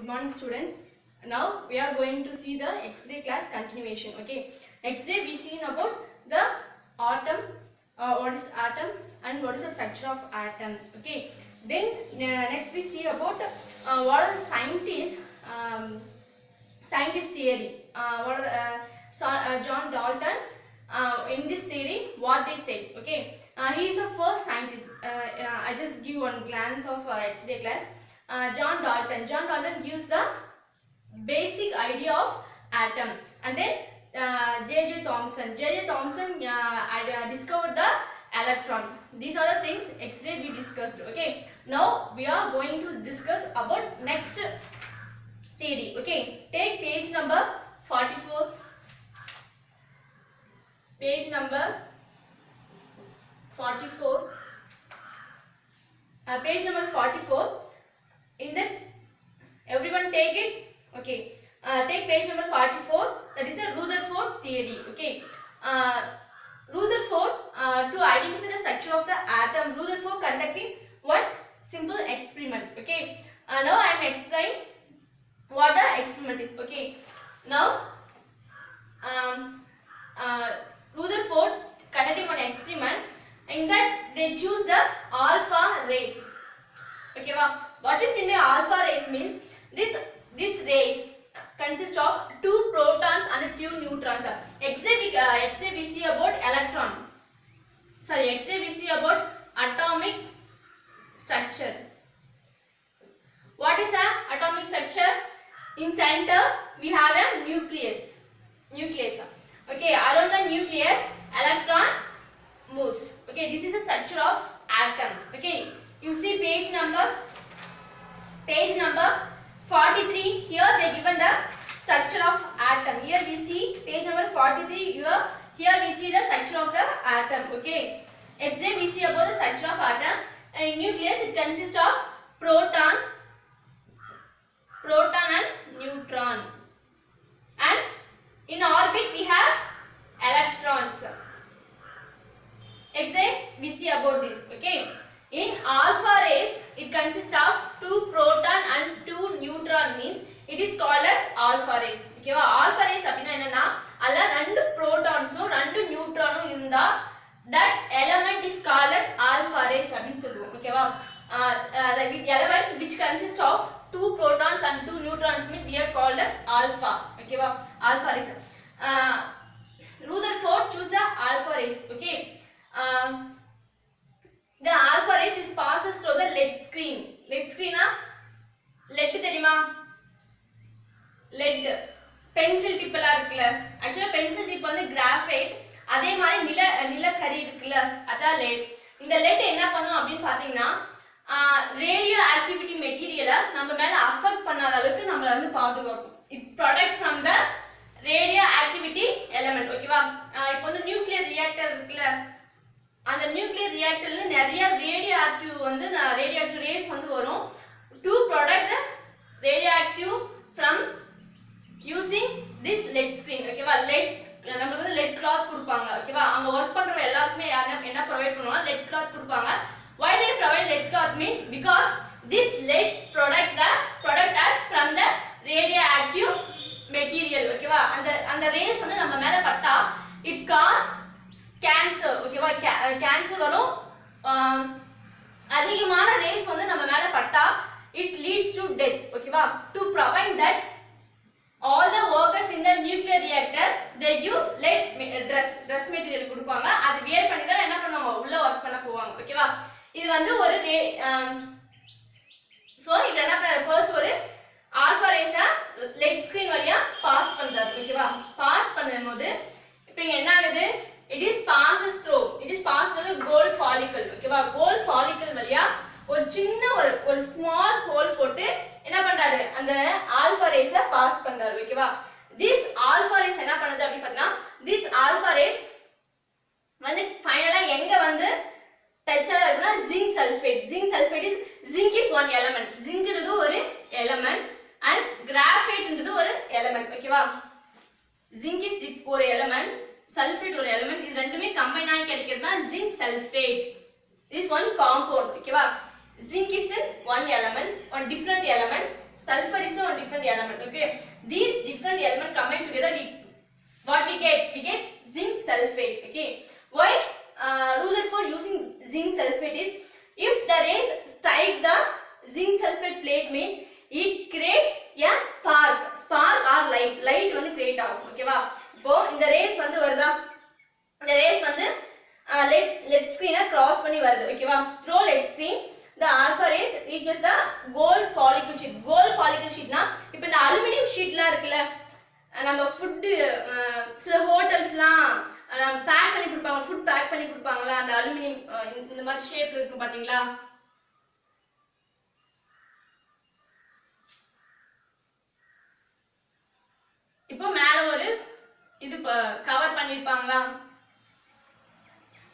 morning students. Now we are going to see the X-ray class continuation. Okay, X-ray we seen about the atom, what is atom and what is the structure of atom. Okay, then next we see about what are the scientist theory. What are John Dalton in this theory what they said. Okay, he is the first scientist. I just give one glance of X-ray class. John Dalton gives the basic idea of atom, and then J.J. Thomson discovered the electrons. These are the things X-ray we discussed. Okay, now we are going to discuss about next theory. Okay, take page number 44. Page number 44. Page number 44. In that, everyone take it. Okay. Take page number 44. That is the Rutherford theory. Okay. Rutherford, to identify the structure of the atom, Rutherford conducting one simple experiment. Okay. Now I am explaining what the experiment is. Okay. Now, Rutherford conducting one experiment. In that, they choose the alpha rays. Okay, what is meant by alpha rays means this rays consists of 2 protons and 2 neutrons. X-ray we see about electron. Sorry, X-ray we see about atomic structure. What is a atomic structure? In center we have a nucleus. Okay, around the nucleus electron moves. Okay, this is a structure of atom. Okay, you see page number 43. Here they given the structure of atom. Here we see page number 43. Here we see the structure of the atom. Okay, X-ray we see about the structure of atom. And in nucleus it consists of proton and neutron. And in orbit we have electrons. X-ray we see about this. Okay, in alpha rays it consists of 2 proton and 2 neutron, means it is called as alpha rays. Okay, alpha rays அப்படினா என்னன்னா அல்ல 2 protonsம் 2 neutronம் இருந்தா that element is called as alpha rays அப்படினு சொல்லுவோம். ஓகேவா, the element which consists of 2 protons and 2 neutrons mean we are called as alpha. ஓகேவா, alpha rays. Rutherford choose the alpha rays. Okay, the alpha rays is passes through the lead screen. Lead screen lead தெரியுமா? lead pencil tip எல்லாம் இருக்குல, actually pencil tip வந்து graphite, அதே மாதிரி நிலக்கரி இருக்குல, அதான் lead. இந்த lead என்ன பண்ணும் அப்படினு பாத்தீங்கன்னா ரேடியோ ஆக்டிவிட்டி மெட்டீரியலை நம்ம மேல அஃபெக்ட் பண்ணாத அளவுக்கு நம்மள வந்து பாதுகாக்கும். it protect from the radio activity element. ஓகேவா, இப்போ வந்து நியூக்ளியர் ரியாக்டர் இருக்குல, அந்த நியூக்ளியர் ரியாக்டர்ல நிறைய ரேடியோ ஆக்டிவ் ரேஸ் வந்து வரும். to protect the radioactive from using this lead screen. ஓகேவா, lead நமக்கு வந்து lead cloth கொடுப்பாங்க. ஓகேவா, அங்க வர்க் பண்ற எல்லாருக்குமே என்ன ப்ரொவைட் பண்ணுவாங்க? lead cloth கொடுப்பாங்க. why they provide lead cloth means because this lead protect us from the radioactive material. ஓகேவா, அந்த ரேஸ் வந்து நம்ம மேல பட்டா it cause cancer. ஓகேவா, கேன்சர் வரும். அதிகமான ரேஸ் வந்து நம்ம மேல பட்டா it leads to death. ஓகேவா, to prevent that all the workers in the nuclear reactor they give lead dress material கொடுப்பாங்க. அது வியர் பண்ணி தான் என்ன பண்ணுவாங்க? உள்ள வர்க் பண்ண போவாங்க. ஓகேவா, இது வந்து ஒரு சோ இது என்ன பண்ண ஃபர்ஸ்ட் ஒரு ஆல்பா ரேஸா லெட் ஸ்கிரீன் வழியா பாஸ் பண்றாரு. ஓகேவா, பாஸ் பண்ணும்போது இப்போ என்ன ஆகுது? it is passes through the gold follicle. ஓகேவா, gold follicle வழியா ஒரு சின்ன ஒரு ஸ்மால் ஹோல் போட்டு என்ன பண்றாரு? அந்த ஆல்பா ரேஸை பாஸ் பண்றாரு. ஓகேவா, this alpha rays என்ன பண்ணுது அப்படி பார்த்தா this alpha rays வந்து ஃபைனலா எங்க வந்து டச் ஆகுதுன்னா zinc sulfate is one element. zinc ன்றது ஒரு element and graphite ன்றது ஒரு element. ஓகேவா, zinc is ஒரு element, sulfate ஒரு element. இது ரெண்டுமே கம்பைன் ஆகி கிடைக்கிறது தான் zinc sulfate. this one compound. ஓகேவா, zinc is one element, one different element, sulfur is a different element. Okay, these different elements combined together, what we get zinc sulfate. Okay, why Rutherford using zinc sulfate is, if the rays strike the zinc sulfate plate means it create a spark or light வந்து create ஆகும். ஓகேவா, இப்போ இந்த rays வந்து வருதா, இந்த rays வந்து lead screen cross பண்ணி வருது. ஓகேவா, through lead screen the alpha rays reaches the gold follicle sheet. gold follicle sheet னா இப்போ இந்த அலுமினியம் ஷீட்லாம் இருக்குல்ல, நம்ம ஃபுட் சில ஹோட்டல்ஸ்லாம் பேக் பண்ணி கொடுப்பாங்க, ஃபுட் பேக் பண்ணி கொடுப்பாங்களா, அந்த அலுமினியம் இந்த மாதிரி ஷேப் இருக்கு பாத்தீங்களா. இப்போ மேல ஒரு இது கவர் பண்ணிருப்பாங்களா,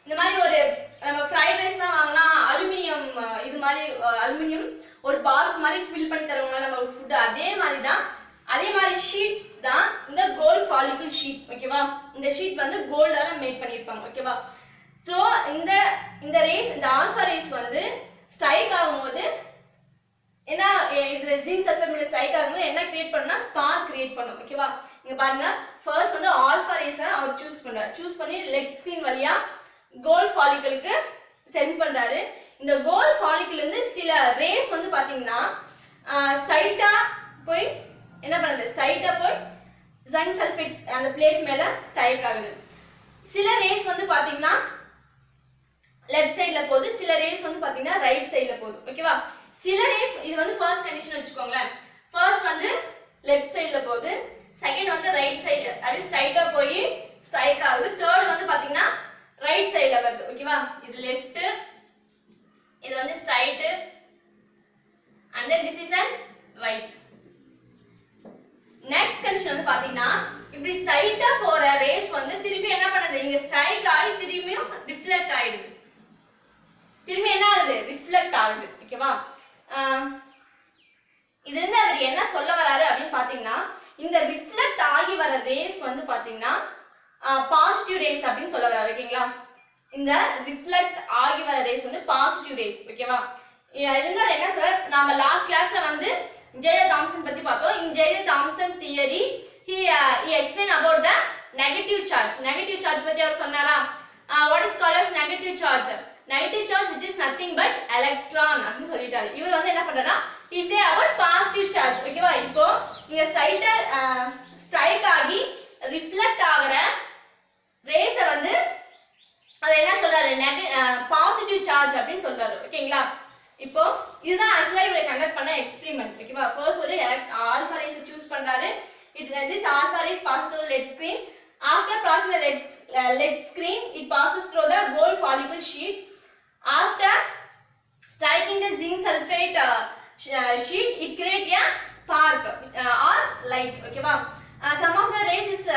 இந்த மாதிரி ஒரு நம்ம ஃப்ரைட் ரைஸ்லாம் வாங்கலாம், அலுமினியம் இது மாதிரி அலுமினியம் ஒரு பாக்ஸ் மாதிரி ஃபில் பண்ணி தருவாங்க நம்ம ஃபுட், அதே மாதிரி ஷீட் தான் இந்த கோல்ட் ஃபாலிகல் ஷீட். ஓகேவா, இந்த ஷீட் வந்து கோல்டால மேட் பண்ணிருப்பாங்க. ஓகேவா, ஸோ இந்த ரேஸ், இந்த ஆல்ஃபா ரேஸ் வந்து ஸ்ட்ரைக் ஆகும்போது என்ன, இது ஜிங்க் சல்ஃபேட் மேல ஸ்ட்ரைக் ஆகும்போது என்ன கிரியேட் பண்ணா, ஸ்பார்க் கிரியேட் பண்ணும். ஓகேவா, இங்க பாருங்க, ஃபர்ஸ்ட் வந்து ஆல்ஃபா ரேஸை அவர் சூஸ் பண்ணி லெட் ஸ்கிரீன் வழியா கோல்ட் ஃபாலிகலுக்கு சென்ட் பண்றாரு. இந்த கோல்ட் ஃபாலிகல் இருந்து சில ரேஸ் வந்து பாத்தீங்கன்னா ஸ்ட்ரைட்டா போய் என்ன பண்ணுது, ஸ்ட்ரைட்டா போய் ஜிங்க் சல்ஃபேட் அந்த பிளேட் மேல ஸ்ட்ரைக் ஆகுது. சில ரேஸ் வந்து பாத்தீங்கன்னா லெஃப்ட் சைடுல போகுது, சில ரேஸ் வந்து பாத்தீங்கன்னா ரைட் சைடுல போகுது. ஓகேவா, சில ரேஸ், இது வந்து ஃபர்ஸ்ட் கண்டிஷன் வச்சுக்கோங்களேன், ஃபர்ஸ்ட் வந்து லெஃப்ட் சைடுல போகுது, செகண்ட் வந்து ரைட் சைடு அப்படி ஸ்ட்ரைட்டா போய் ஸ்ட்ரைக் ஆகுது, தேர்ட் வந்து பாத்தீங்கன்னா ரைட் சைடுல வருது. ஓகேவா, இது லெஃப்ட், இது வந்து straight, and then this is a right. Next condition வந்து பாத்தீங்கன்னா இப்படி ஸ்ட்ரைட்டா போற ரேஸ் வந்து திருப்பி என்ன பண்ணுது, இங்க ஸ்ட்ரைக் ஆகி திரும்பியும் ரிஃப்ளெக்ட் ஆயிடுது, திரும்பி என்ன ஆகுது, ரிஃப்ளெக்ட் ஆகுது. ஓகேவா, இது வந்து அவர் என்ன சொல்ல வராரு அப்படின்னு பாத்தீங்கன்னா, இந்த ரிஃப்ளெக்ட் ஆகி வர ரேஸ் வந்து பாத்தீங்கன்னா பாசிட்டிவ் ரேஸ் அப்படின்னு சொல்ல வராரு. ஓகேங்களா, இந்த ரிஃப்ளெக்ட் ஆகி வர ரேஸ் வந்து பாசிட்டிவ் ரேஸ். ஓகேவா, இதுங்க என்ன சொல்ற, நாம லாஸ்ட் கிளாஸ்ல வந்து J.J. Thomson பத்தி பார்த்தோம். In J.J. Thomson theory he explained about the negative charge பத்தி அவர் சொன்னாரா, what is called as negative charge which is nothing but electron அப்படினு சொல்லிட்டாரு. இவர் வந்து என்ன பண்றாரா, he say about positive charge. ஓகேவா, இப்போ இங்க ஸ்ட்ரைக் ஆகி ரிஃப்ளெக்ட் ஆகுற ரேஸ வந்து அவர் என்ன சொல்றாரு, பாசிட்டிவ் சார்ஜ் அப்படின்னு சொல்றாரு. ஓகேங்களா, இப்போ இதுதான் ஆக்சுவலா இவர் கண்டக்ட் பண்ண எக்ஸ்பெரிமெண்ட். ஓகேவா, ஃபர்ஸ்ட் ஒரு ஆல்ஃபா ரேஸ் சூஸ் பண்றாரு. this alpha rays passes through lead screen. After crossing the lead screen, it passes through the gold follicle sheet. After striking the zinc sulfate sheet, it creates a spark or light. Okay, some of the rays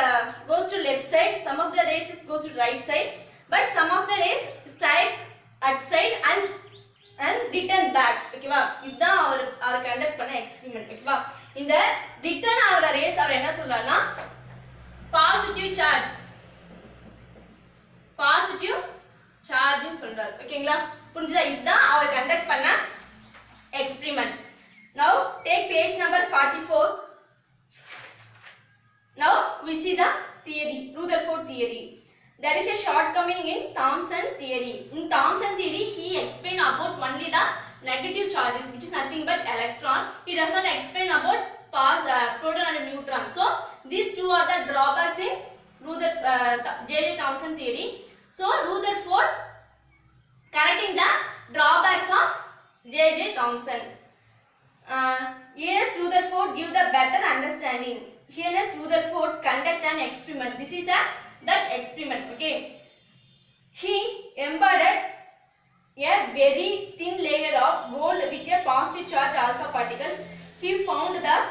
goes to left side, some of the rays goes to right side, but some of the rays strike at side and return back. Okay, இதுதான் அவர் conduct பண்ண experiment. ஓகேவா, இந்த return ஆகிற race அவர் என்ன சொல்றாருன்னா positive charge சொல்றாரு. ஓகேங்களா, புரிஞ்சுதா? இதுதான் அவர் கண்டக்ட் பண்ண experiment. Now take page number 44. Now we see the theory, Rutherford theory. There is a shortcoming in Thomson theory. In Thomson theory, he explained about only the negative charges, which is nothing but electron. He does not explain about proton and neutron. So these two are the drawbacks in J.J. Thomson theory. So Rutherford correcting the drawbacks of J.J. Thomson. Here Rutherford give the better understanding. Here Rutherford conduct an experiment. This is that experiment. Okay, he embedded a very thin layer of gold with a positive charge alpha particles. He found that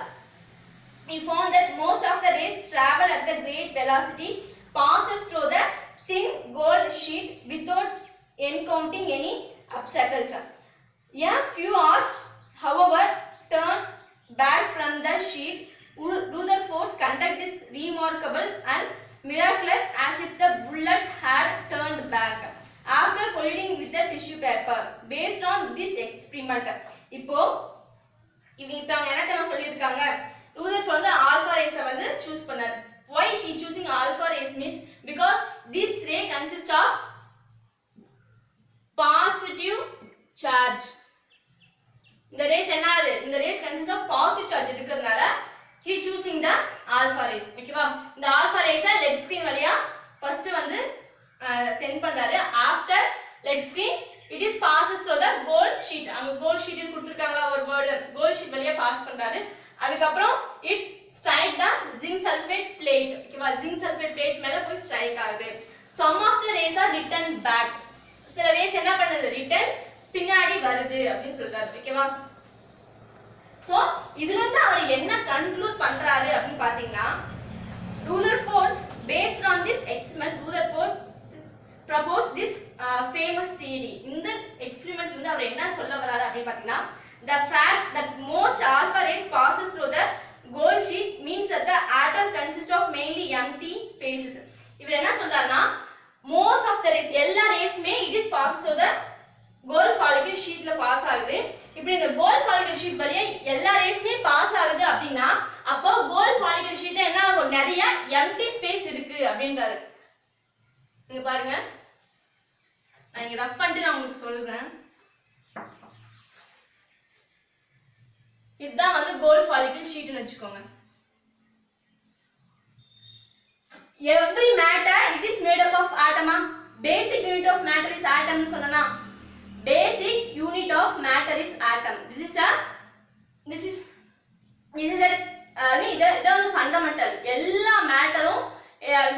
most of the rays travel at the great velocity, passes through the thin gold sheet without encountering any obstacles. A few are, however, turned back from the sheet. Rutherford conducted remarkable and miraculous as if the bullet had turned back after colliding with the tissue paper. Based on this experiment, இப்போ இப்போ அவங்க என்ன தெரியுமா சொல்லியிருக்காங்க, Rutherford வந்து alpha ரேஸை வந்து choose பண்ணாரு. why he choosing alpha rays means because this ray consists of positive charge. இந்த ரேஸ் என்னது, இந்த race consists of positive charge இருக்கிறதுனால he choosing the alpha rays. ஓகேவா, இந்த alpha rays லெட் ஸ்கிரீன் வழியா ஃபர்ஸ்ட் வந்து சென்ட் பண்றாரு. after lead screen it is passes through the gold sheet. அங்க gold sheet கொடுத்திருக்காங்க ஒரு வேர்ட், gold sheet வழியா பாஸ் பண்றாரு. அதுக்கு அப்புறம் it strike the zinc sulfate plate. ஓகேவா, zinc sulfate plate மேல போய் ஸ்ட்ரைக் ஆகுது. some of the rays are returned back. சில ரேஸ் என்ன பண்ணுது, ரிட்டர்ன் பின்னாடி வருது அப்படி சொல்றாரு. ஓகேவா, சோ இதுல இருந்து அவர் என்ன கன்க்ளூட் பண்றாரு அப்படி பாத்தீங்கன்னா, Rutherford based on this experiment Rutherford proposed this famous theory. இந்த எக்ஸ்பெரிமென்ட்ல இருந்து அவர் என்ன சொல்ல வராரு அப்படி பாத்தீங்கன்னா, the fact that most alpha rays passes through the gold sheet means that the atom consists of mainly empty spaces. இவர் என்ன சொல்றாருன்னா, most of the rays எல்லா ரேஸ்மே it is passes through the gold follicle sheetல pass ஆகுது. இப்படி இந்த gold follicle sheet வழியா எல்லா ரேஸ்மே பாஸ் ஆகுது அப்படினா அப்போ gold follicle sheetல என்ன ஆகும், நிறைய empty space இருக்கு அப்படின்றாரு. இங்க பாருங்க, நான் இங்க ரஃப் பண்ணிட்டு நான் உங்களுக்கு சொல்றேன். இதுதான் வந்து gold follicle sheet னு வெச்சுக்கோங்க. Every matter it is made up of atom. Basic unit of matter is atom னு சொன்னனா, basic unit of matter is atom. This is a இது வந்து ஃபண்டமெண்டல். எல்லா மேட்டரும்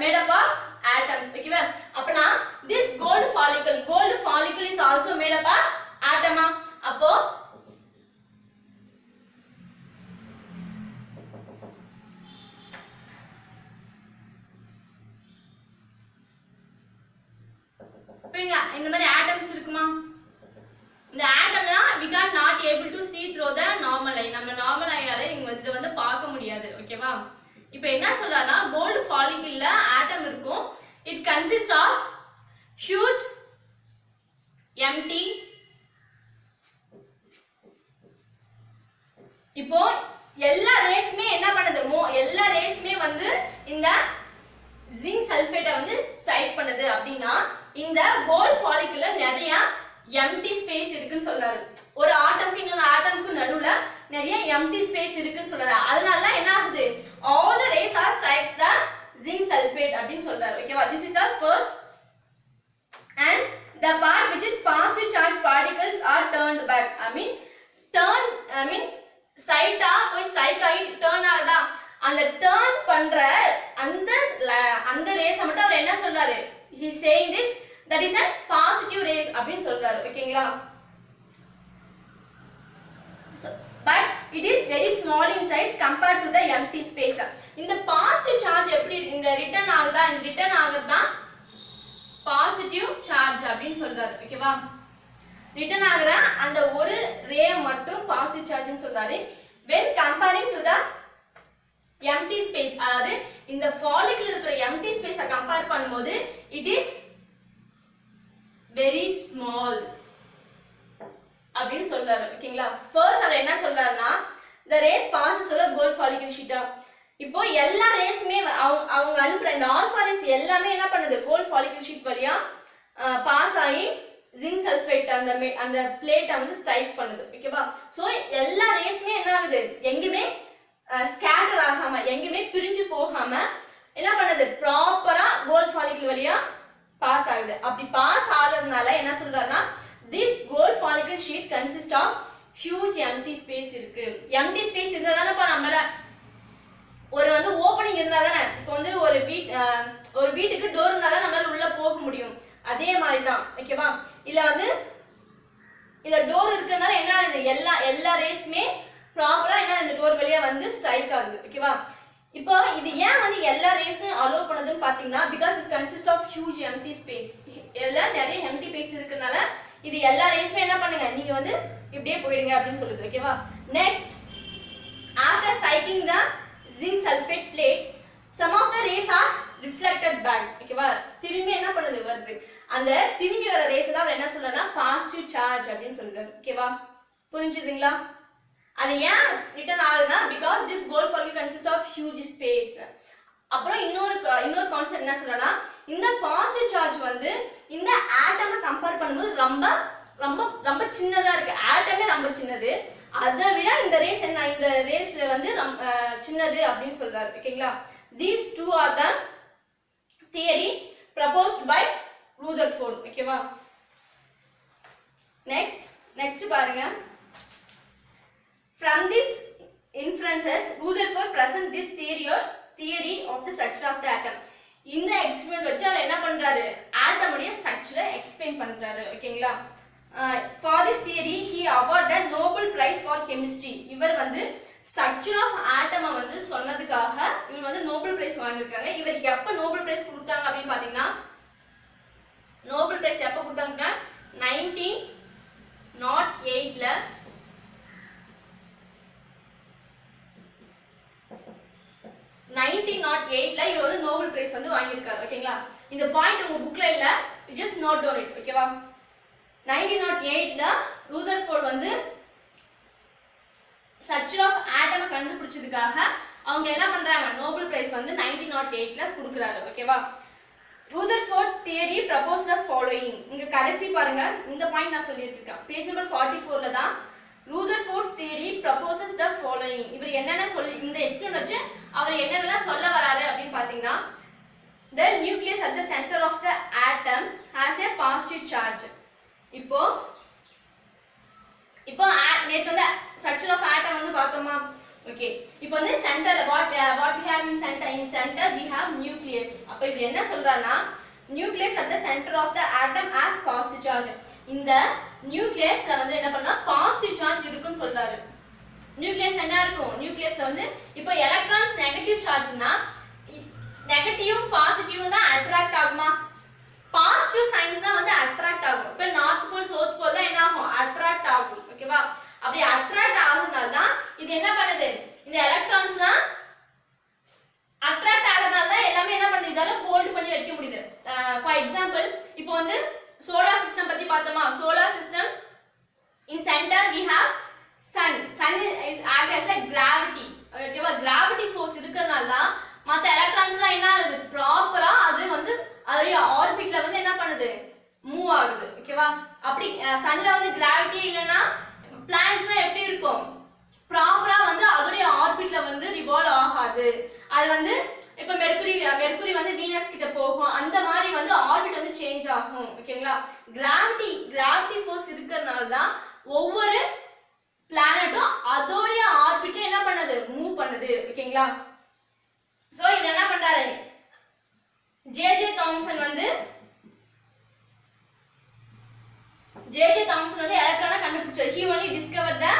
made up of atoms. ஓகேவா, அப்பனா this gold follicle is also made up of atom. அப்போ இந்த மாதிரி ஆட்டம்ஸ் இருக்குமா, இந்த ஆட்டம்லாம் we got not able to see through the normal eye. நம்ம நார்மல் ஐயால இத வந்து பார்க்க முடியாது. ஓகேவா, இப்போ என்ன சொல்றானா, கோல்ட் ஃபாலிக்கிள்ல ஆட்டம் இருக்கும். it consists of huge empty. இப்போ எல்லா ரேஸ்மே என்ன பண்ணுது, எல்லா ரேஸ்மே வந்து இந்த ஜிங்க் சல்ஃபேட்டை வந்து ஸ்ட்ரைக் பண்ணுது அப்படினா இந்த கோல்ட் ஃபாலிக்கிள்ல நிறைய எம்டி ஸ்பேஸ் இருக்குன்னு சொல்றாரு. ஒரு ஆட்டம்க்கு இன்னொரு ஆட்டம்க்கு நடுவுல நிறைய எம்டி ஸ்பேஸ் இருக்குன்னு சொல்றாரு. அதனால என்ன ஆகுது, all the rays are strike the zinc sulfate அப்படினு சொல்றாரு. ஓகேவா, this is our first, and the part which is positive charge particles are turned back. I mean straight போய் ஸ்ட்ரைக் ஆகி டர்ன் ஆகுதா, அந்த டர்ன் பண்ற அந்த ரேஸ் மட்டும் அவர் என்ன சொல்றாரு, he is saying this that is a positive rays அப்படினு சொல்றாரு. ஓகேங்களா, so but it is very small in size compared to the empty space. இந்த பாசிட்டிவ் சார்ஜ் எப்படி இந்த ரிட்டர்ன் ஆகுதா, இந்த ரிட்டர்ன் ஆகுறதா பாசிட்டிவ் சார்ஜ் அப்படினு சொல்றாரு. ஓகேவா, ரிட்டர்ன் ஆகுற அந்த ஒரு ரே மட்டும் பாசிட்டிவ் சார்ஜ்னு சொல்றாரு. when comparing to the empty space, அதாவது இந்த ஃபாலிக்கிள் இருக்கிற empty space கம்பேர் பண்ணும்போது it is very small அப்படினு சொல்றாரு. ஓகேங்களா, ஃபர்ஸ்ட் அவர் என்ன சொல்றாருன்னா, the rays passes through the gold follicle sheet. இப்போ எல்லா ரேஸ்மே அவங்க அனுப்புற இந்த ஆல்பா ரேஸ் எல்லாமே என்ன பண்ணுது, கோல்ட் ஃபாலிக்கிள் ஷீட் வழியா பாஸ் ஆகி ஜிங்க் சல்ஃபேட் அந்த பிளேட்டை வந்து ஸ்ட்ரைக் பண்ணுது. ஓகேவா, சோ எல்லா ரேஸ்மே என்ன ஆகுது, எங்கயுமே ஸ்கேட்டர் ஆகாம எங்கயுமே பிரிஞ்சு போகாம என்ன பண்ணுது, ப்ராப்பரா கோல்ட் ஃபாலிக்கிள் வழியா பாஸ் ஆகுது. அப்படி பாஸ் ஆகிறதுனால என்ன சொல்றாருன்னா, this gold follicle sheet consists of huge empty space இருக்கு. empty space இருந்தா தானேப்பா நம்மள ஒரு வந்து ஓப்பனிங் இருந்தா தானே, இப்போ வந்து ஒரு வீட்டுக்கு டோர் இருந்தா தான் நம்மளால உள்ள போக முடியும். அதே மாதிரி தான். ஓகேவா, இல்ல வந்து இல்ல டோர் இருக்கறனால என்ன ஆகுது, எல்லா ரேஸ்மே ப்ராப்பரா என்ன இந்த டோர் வழியா வந்து ஸ்ட்ரைக் ஆகுது. ஓகேவா, இப்போ இது ஏன் வந்து எல்லா ரேஸும் அலோ பண்ணுதுன்னு பாத்தீங்கன்னா, because it consists of huge empty space. எல்லாம் நிறைய empty space இருக்கறனால இது எல்லா ரேஸ்மே என்ன பண்ணுங்க, நீங்க வந்து இப்படியே போயிடுங்க அப்படினு சொல்லுது. ஓகேவா, next after striking the zinc sulfate plate some of the rays are reflected back. ஓகேவா, திரும்பி என்ன பண்ணுது, வருது. அந்த திரும்பி வர ரேஸ் தான் அவர் என்ன சொல்றாருன்னா பாசிட்டிவ் சார்ஜ் அப்படினு சொல்றாரு. ஓகேவா, புரிஞ்சுதுங்களா? அது ஏன் ரிட்டர்ன் ஆகுதுன்னா because this gold foil consists of huge space. அப்புறம் இன்னொரு கான்செப்ட் என்ன சொல்றேன்னா இந்த பாசிட்டிவ் சார்ஜ் வந்து இந்த ஆட்டமை கம்பேர் பண்ணும்போது ரொம்ப ரொம்ப ரொம்ப சின்னதா இருக்கு. ஆட்டமே ரொம்ப சின்னது, அதை விட இந்த ரேஸ் வந்து சின்னது அப்படின்னு சொல்றாரு. ஓகேங்களா? These two are the theory proposed by Rutherford. ஓகேவா? next பாருங்க. From this inferences Rutherford present this theory of the structure of the atom. இந்த எக்ஸ்பெரிமெண்ட் வச்சு அவர் என்ன பண்றாரு, ஆட்டம் உடைய ஸ்ட்ரக்சரை எக்ஸ்பிளைன் பண்றாரு. ஓகேங்களா? For this theory he awarded Nobel Prize for Chemistry. இவர் வந்து ஸ்ட்ரக்சர் ஆஃப் ஆட்டமை வந்து சொன்னதுக்காக இவர் வந்து நோபல் பிரைஸ் வாங்கியிருக்காங்க. இவர் எப்ப நோபல் பிரைஸ் கொடுத்தாங்க அப்படின்னு பாத்தீங்கன்னா, நோபல் பிரைஸ் எப்ப கொடுத்தாங்கன்னா 1908ல இவர் வந்து நோபல் பிரைஸ் வந்து வாங்கியிருக்காரு. ஓகேங்களா? இந்த பாயிண்ட் உங்க புக்ல இல்ல, just note down it. ஓகேவா? 1908ல ரூதர்ஃபோர்ட் வந்து ஸ்ட்ரக்சர் ஆஃப் ஆட்டமை கண்டுபிடிச்சதுக்காக அவங்க என்ன பண்றாங்க, நோபல் பிரைஸ் வந்து 1908ல கொடுக்குறாரு. ஓகேவா? Rutherford theory proposed the following. இங்க கடைசி பாருங்க, இந்த பாயிண்ட் நான் சொல்லியிருக்கேன். பேஜ் நம்பர் 44ல தான் Rutherford's theory proposes the following. இவர் என்னென்ன சொல்லி இந்த எக்ஸ்பிளைன் வச்சு அவர் என்னென்னலாம் சொல்ல வராரு அப்படின்னு பாத்தீங்கன்னா, the nucleus at the center of the atom has a positive charge. இப்போ நேத்து வந்து ஸ்ட்ரக்சர் ஆஃப் ஆட்டம் வந்து பார்த்தோமா? ஓகே, இப்போ வந்து சென்டர்ல what we have in center we have nucleus. அப்ப இது என்ன சொல்றாருன்னா, nucleus at the center of the atom has positive charge. இந்த நியூக்ளியஸ்ல வந்து என்ன பண்ணா பாசிட்டிவ் சார்ஜ் இருக்குன்னு சொல்றாரு. நியூக்ளியஸ் என்ன இருக்கும், நியூக்ளியஸ்ல வந்து இப்போ எலக்ட்ரான்ஸ் நெகட்டிவ் சார்ஜ்னா நெகட்டிவும் பாசிட்டிவும் தான் அட்ராக்ட் ஆகுமா? பாசிட்டிவ் சைன்ஸ் தான் வந்து அட்ராக்ட் ஆகும். இப்போ நார்த் போல் சவுத் போல் தான் என்ன ஆகும், அட்ராக்ட் ஆகும். ஓகேவா? அப்படி அட்ராக்ட் ஆகுறதுனால தான் இது என்ன பண்ணுது, இந்த எலக்ட்ரான்ஸ்லாம் அட்ராக்ட் ஆகுறதுனால தான் எல்லாமே என்ன பண்ணுது, இதால ஹோல்ட் பண்ணி வைக்க முடியுது. ஃபார் எக்ஸாம்பிள் இப்போ வந்து சோலார் சிஸ்டம் பத்தி பார்த்தோமா? Solar system in centre we have sun is act as a gravity. ஓகேவா? கிராவிட்டி ஃபோர்ஸ் இருக்கறனால தான் மத்த எலக்ட்ரான்ஸ்லாம் என்ன ஆகுது, ப்ராப்பரா அது வந்து அதோட ஆர்பிட்ல வந்து என்ன பண்ணுது, மூவ் ஆகுது. ஓகேவா? அப்படி சன்ல வந்து கிராவிட்டி இல்லனா பிளானட்ஸ்லாம் எப்படி இருக்கும், ப்ராப்பரா வந்து அதோட ஆர்பிட்ல வந்து ரிவால்வ் ஆகாது. அது வந்து இப்ப மெர்க்குரி வந்து வீனஸ் கிட்ட போகும், அந்த மாதிரி வந்து ஆர்பிட் வந்து சேஞ்ச் ஆகும். ஓகேங்களா? கிராவிட்டி ஃபோர்ஸ் இருக்கறனால தான் ஒவ்வொரு பிளானட்டும் அதோட ஆர்பிட்ல என்ன பண்ணுது, மூவ் பண்ணுது. ஓகேங்களா? சோ இது என்ன பண்றாரு, ஜே தாம்சன் வந்து எலக்ட்ரானை கண்டுபிடிச்சாரு. he only discovered the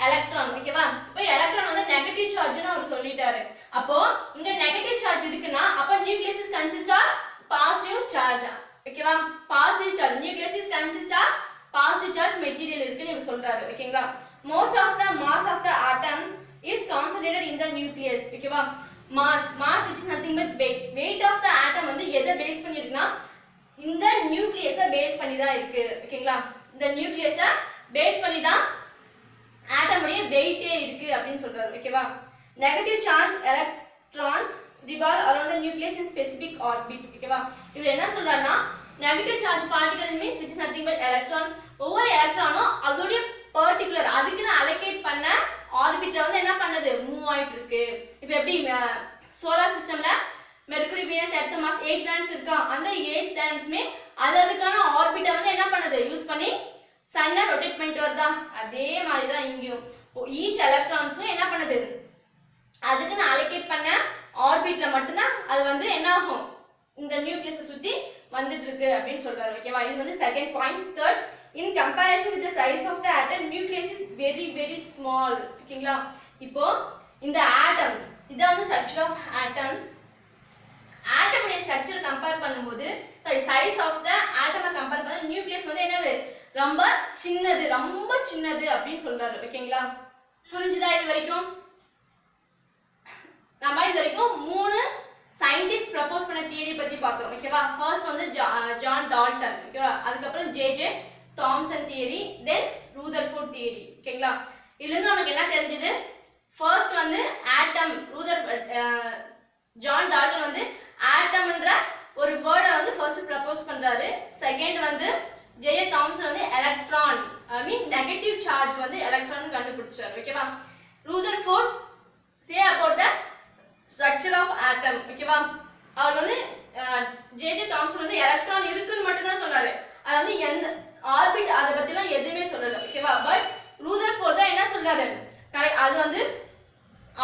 electron. ஓகேவா? இப்போ எலக்ட்ரான் வந்து நெகட்டிவ் சார்ஜ்னு அவர் சொல்லிட்டாரு. அப்போ இங்க நெகட்டிவ் சார்ஜ் இருக்குன்னா அப்ப nucleus is consist of positive charge. ஓகேவா? Positive charge, nucleus is consist of positive charge material இருக்குன்னு இவர் சொல்றாரு. ஓகேங்களா? most of the mass of the atom is concentrated in the nucleus. ஓகேவா? mass which is nothing but weight of the atom வந்து எதை base பண்ணி இருக்குன்னா இந்த நியூக்ளியஸை பேஸ் பண்ணி தான் இருக்கு. ஓகேங்களா? இந்த நியூக்ளியஸை பேஸ் பண்ணி தான் ஆட்டம் உடைய வெயிட்டே இருக்கு அப்படின்னு சொல்றாரு. ஓகேவா? Negative charge electrons revolve around the nucleus in specific orbit. ஓகேவா? இவர் என்ன சொல்றாருன்னா, negative charge particle means which is nothing but electron. ஒவ்வொரு எலக்ட்ரானும் அதோட பர்టిక్యులர் அதுக்குன்னு அலோகேட் பண்ண ஆர்பிட்ல வந்து என்ன பண்ணுது, மூவ் ஆயிட்டு இருக்கு. இப்போ எப்படி சோலார் சிஸ்டம்ல Mercury Venus Earth Mars 8 planets இருக்கா, அந்த 8 பிளானட்ஸ்மே அதுக்கான ஆர்பிட்டை வந்து என்ன பண்ணுது, யூஸ் பண்ணி சன்னை ரொட்டேட் பண்ணிட்டு வருதா? அதே மாதிரி தான் இங்கேயும் ஈச் எலக்ட்ரான்ஸும் என்ன பண்ணுது, அதுக்குன்னு அலோகேட் பண்ண ஆர்பிட்ல மட்டும்தான் அது வந்து என்ன ஆகும், இந்த நியூக்ளியஸை சுத்தி வந்துட்டு இருக்கு அப்படின்னு சொல்றாரு. ஓகேவா? இது வந்து second point. Third, in comparison with the size of the atom nucleus is very very small. ஓகேங்களா? இப்போ இந்த ஆட்டம் இத வந்து ஸ்ட்ரக்சர் ஆஃப் ஆட்டம் உடைய ஸ்ட்ரக்சர் கம்பேர் பண்ணும்போது சைஸ் ஆஃப் த ஆட்டமை கம்பேர் பண்ணா நியூக்ளியஸ் வந்து என்னது, ரொம்ப சின்னது அப்படின்னு சொல்றாரு. ஓகேங்களா? புரிஞ்சுதா இது வரைக்கும்? நம்ம இது வரைக்கும் 3 சயின்டிஸ்ட் ப்ரப்போஸ் பண்ண தியரி பத்தி பார்த்தோம். ஓகேவா? ஃபர்ஸ்ட் வந்து ஜான் டால்டன். ஓகேவா? அதுக்கு அப்புறம் ஜே தாம்சன் தியரி, தென் ரூதர்ஃபோர்ட் தியரி. ஓகேங்களா? இதுல இருந்து நமக்கு என்ன தெரிஞ்சது? ஃபர்ஸ்ட் வந்து ஆட்டம் ஜான் டால்டன் வந்து ஆட்டம்ன்ற ஒரு வேர்டை வந்து ஃபர்ஸ்ட் ப்ரப்போஸ் பண்றாரு. செகண்ட் வந்து ஜே.ஜே. தாம்சன் வந்து எலக்ட்ரான் நெகட்டிவ் சார்ஜ் வந்து எலக்ட்ரான் கண்டுபிடிச்சாரு. ஓகேவா? Rutherford say about the structure of atom. ஓகேவா? அவர் வந்து ஜே.ஜே. தாம்சன் வந்து எலக்ட்ரான் இருக்குன்னு மட்டும் தான் சொன்னாரு. அது வந்து எந்த ஆர்பிட் அதை பத்திலாம் எதுவுமே சொல்லல. ஓகேவா? பட் ரூதர்ஃபோர்ட் தான் என்ன சொல்றாரு? அது வந்து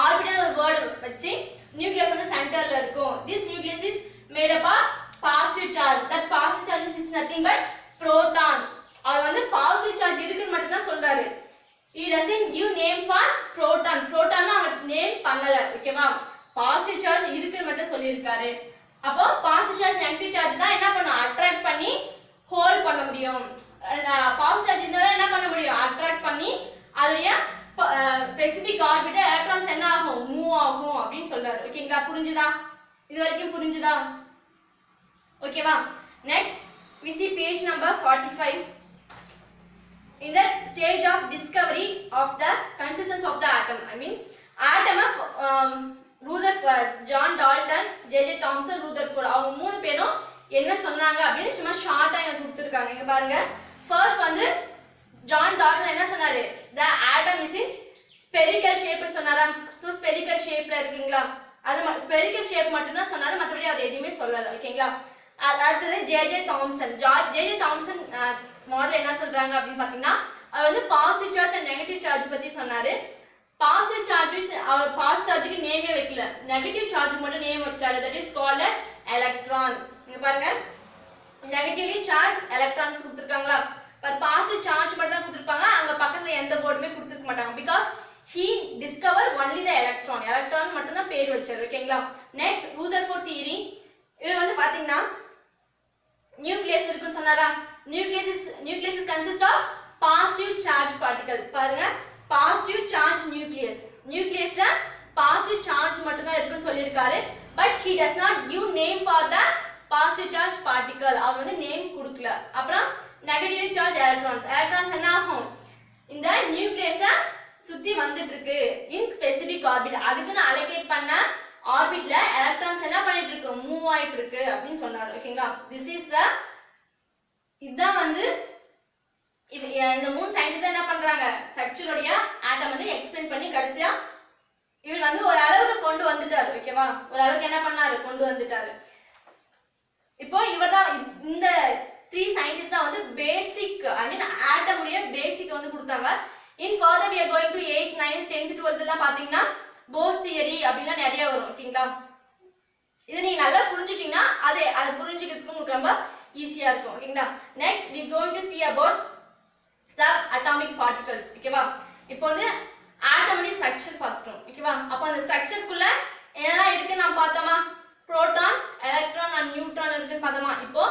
ஆர்பிட்னு ஒரு வேர்டு வச்சு நியூக்ளியஸ் வந்து சென்டர்ல இருக்கும். This nucleus is made up of positive charge. That positive charge is nothing but proton. அவர் வந்து பாசிட்டிவ் சார்ஜ் இருக்குன்னு மட்டும் தான் சொல்றாரு. he doesn't give name for proton. proton அவர் நேம் பண்ணல. ஓகேவா? பாசிட்டிவ் சார்ஜ் இருக்குன்னு மட்டும் சொல்லியிருக்காரு. அப்போ பாசிட்டிவ் சார்ஜ் நெகட்டிவ் சார்ஜ் தான் என்ன பண்ணும்? அட்ராக்ட் பண்ணி ஹோல்ட் பண்ண முடியும். பாசிட்டிவ் சார்ஜ் இருந்தா என்ன பண்ண முடியும்? அட்ராக்ட் பண்ணி அதோடைய ஸ்பெசிபிக் ஆர்பிட் எலக்ட்ரான்ஸ் என்ன ஆகும்? மூவ் ஆகும் அப்படின்னு சொல்றாரு. ஓகேங்களா? புரிஞ்சுதா? இது வரைக்கும் புரிஞ்சுதா? ஓகேவா? Next we see page number 45. In the stage of discovery of the consistence of the atom, atom of Rutherford, John Dalton, J.J. Thomson, Rutherford அவங்க மூணு பேரும் என்ன சொன்னாங்க அப்படின்னு சும்மா ஷார்ட்டா இங்க கொடுத்திருக்காங்க. இங்க பாருங்க. ஃபர்ஸ்ட் வந்து ஜான் டால்டன் என்ன சொன்னாரு? the atom is in spherical shape னு சொன்னாரா? சோ spherical shapeல இருக்குங்களா? அது spherical shape மட்டும் தான் சொன்னாரு. மத்தபடி அவர் எதுவுமே சொல்லல. ஓகேங்களா? அடுத்தது J J. Thomson. J J. Thomson model என்ன சொல்றாங்க அப்படின்னு பாத்தீங்கன்னா, அவர் வந்து positive charge and negative charge பத்தி சொன்னாரு. பாசிட்டிவ் சார்ஜ் அவர் பாசிட்டிவ் சார்ஜுக்கு நேமே வைக்கல, நெகட்டிவ் சார்ஜ் மட்டும் நேம் வச்சாரு. That is called as electron. இங்க பாருங்க, நெகட்டிவ்லி சார்ஜ் எலக்ட்ரான்ஸ் கொடுத்திருக்காங்களா? பட் பாசிட்டிவ் சார்ஜ் மட்டும் தான் கொடுத்திருப்பாங்க. அங்க பக்கத்துல எந்த போர்டுமே கொடுத்திருக்க மாட்டாங்க. Because he discovered only the electron. Electron மட்டும் தான் பேர் வச்சாரு. ஓகேங்களா? Next Rutherford theory. இது வந்து பாத்தீங்கன்னா நியூக்ளியஸ் இருக்குன்னு சொன்னாரா? Nucleus is consist of positive charge particle. பாருங்க, பாசிட்டிவ் சார்ஜ் நியூக்ளியஸ்ல பாசிட்டிவ் சார்ஜ் மட்டும் தான் இருக்குன்னு சொல்லியிருக்காரு. But he does not give name for the positive charge particle. அவர் வந்து நேம் கொடுக்கல. அப்புறம் நெகட்டிவ் சார்ஜ் எலக்ட்ரான்ஸ் என்ன ஆகும்? இந்த நியூக்ளியஸை சுத்தி வந்துட்டு இருக்கு இன் ஸ்பெசிபிக் ஆர்பிட். அதுக்குன்னு அலோகேட் பண்ண ஆர்பிட்ல எலக்ட்ரான்ஸ் என்ன பண்ணிட்டு இருக்கு? மூவ் ஆயிட்டு இருக்கு அப்படின்னு சொன்னாரு. ஓகேங்களா? திஸ் இஸ் த இதான் வந்து இந்த மூணு சயின்டிஸ்ட் என்ன பண்றாங்க? ஸ்ட்ரக்சருடைய ஆட்டம் வந்து எக்ஸ்பிளைன் பண்ணி கடைசியா இவர் வந்து ஒரு அளவுக்கு கொண்டு வந்துட்டாரு. ஓகேவா? ஒரு அளவுக்கு என்ன பண்ணாரு? கொண்டு வந்துட்டாரு. இப்போ இவர்தான் இந்த 3 சயின்டிஸ்ட் தான் வந்து பேசிக் ஆட்டம் உடைய பேசிக் வந்து கொடுத்தாங்க. இன் further we are going to 8th 9th 10th 12th எல்லாம் பாத்தீங்கன்னா போஸ் தியரி அப்படிலாம் நிறைய வரும். ஓகேங்களா? இது நீங்க நல்லா புரிஞ்சுட்டீங்கன்னா அது புரிஞ்சுக்கிறதுக்கு உங்களுக்கு ரொம்ப ஈஸியா இருக்கும். ஓகேங்களா? Next we going to see about sub atomic particles. ஓகேவா? இப்போ வந்து ஆட்டமுடைய ஸ்ட்ரக்சர் பார்த்துட்டோம். ஓகேவா? அப்ப அந்த ஸ்ட்ரக்சர்க்குள்ள என்னெல்லாம் இருக்குன்னு நான் பார்த்தோமா? புரோட்டான், எலக்ட்ரான் and நியூட்ரான் இருக்குன்னு பார்த்தோமா? இப்போ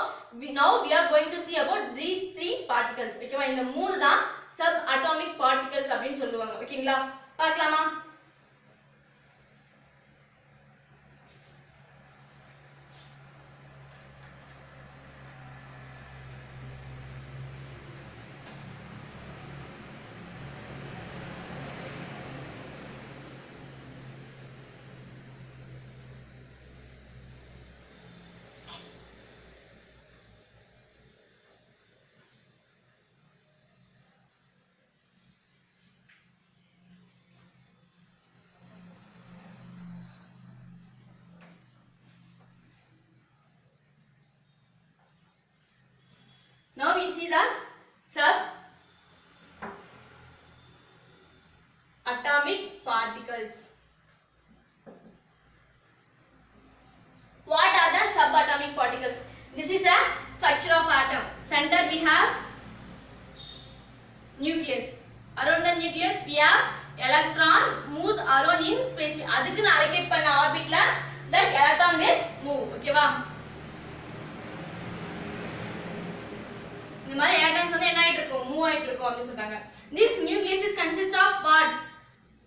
now we are going to see about these 3 particles. ஓகேவா? இந்த மூணு தான் sub atomic particles அப்படின்னு சொல்லுவாங்க. ஓகேங்களா? பார்க்கலாமா? Now we see the sub-atomic particles. What are the subatomic particles? This is a structure of atom. Center we have nucleus. Around the nucleus we have electron moves around in space. அதுக்குன்னு allocate பண்ண orbitல that electron will move. Okay வா? இந்த மாதிரி electrons வந்து என்ன ஆயிட்டு இருக்கும்? Move ஆயிட்டு இருக்கும் அப்படி சொல்றாங்க. This nucleus is consist of what?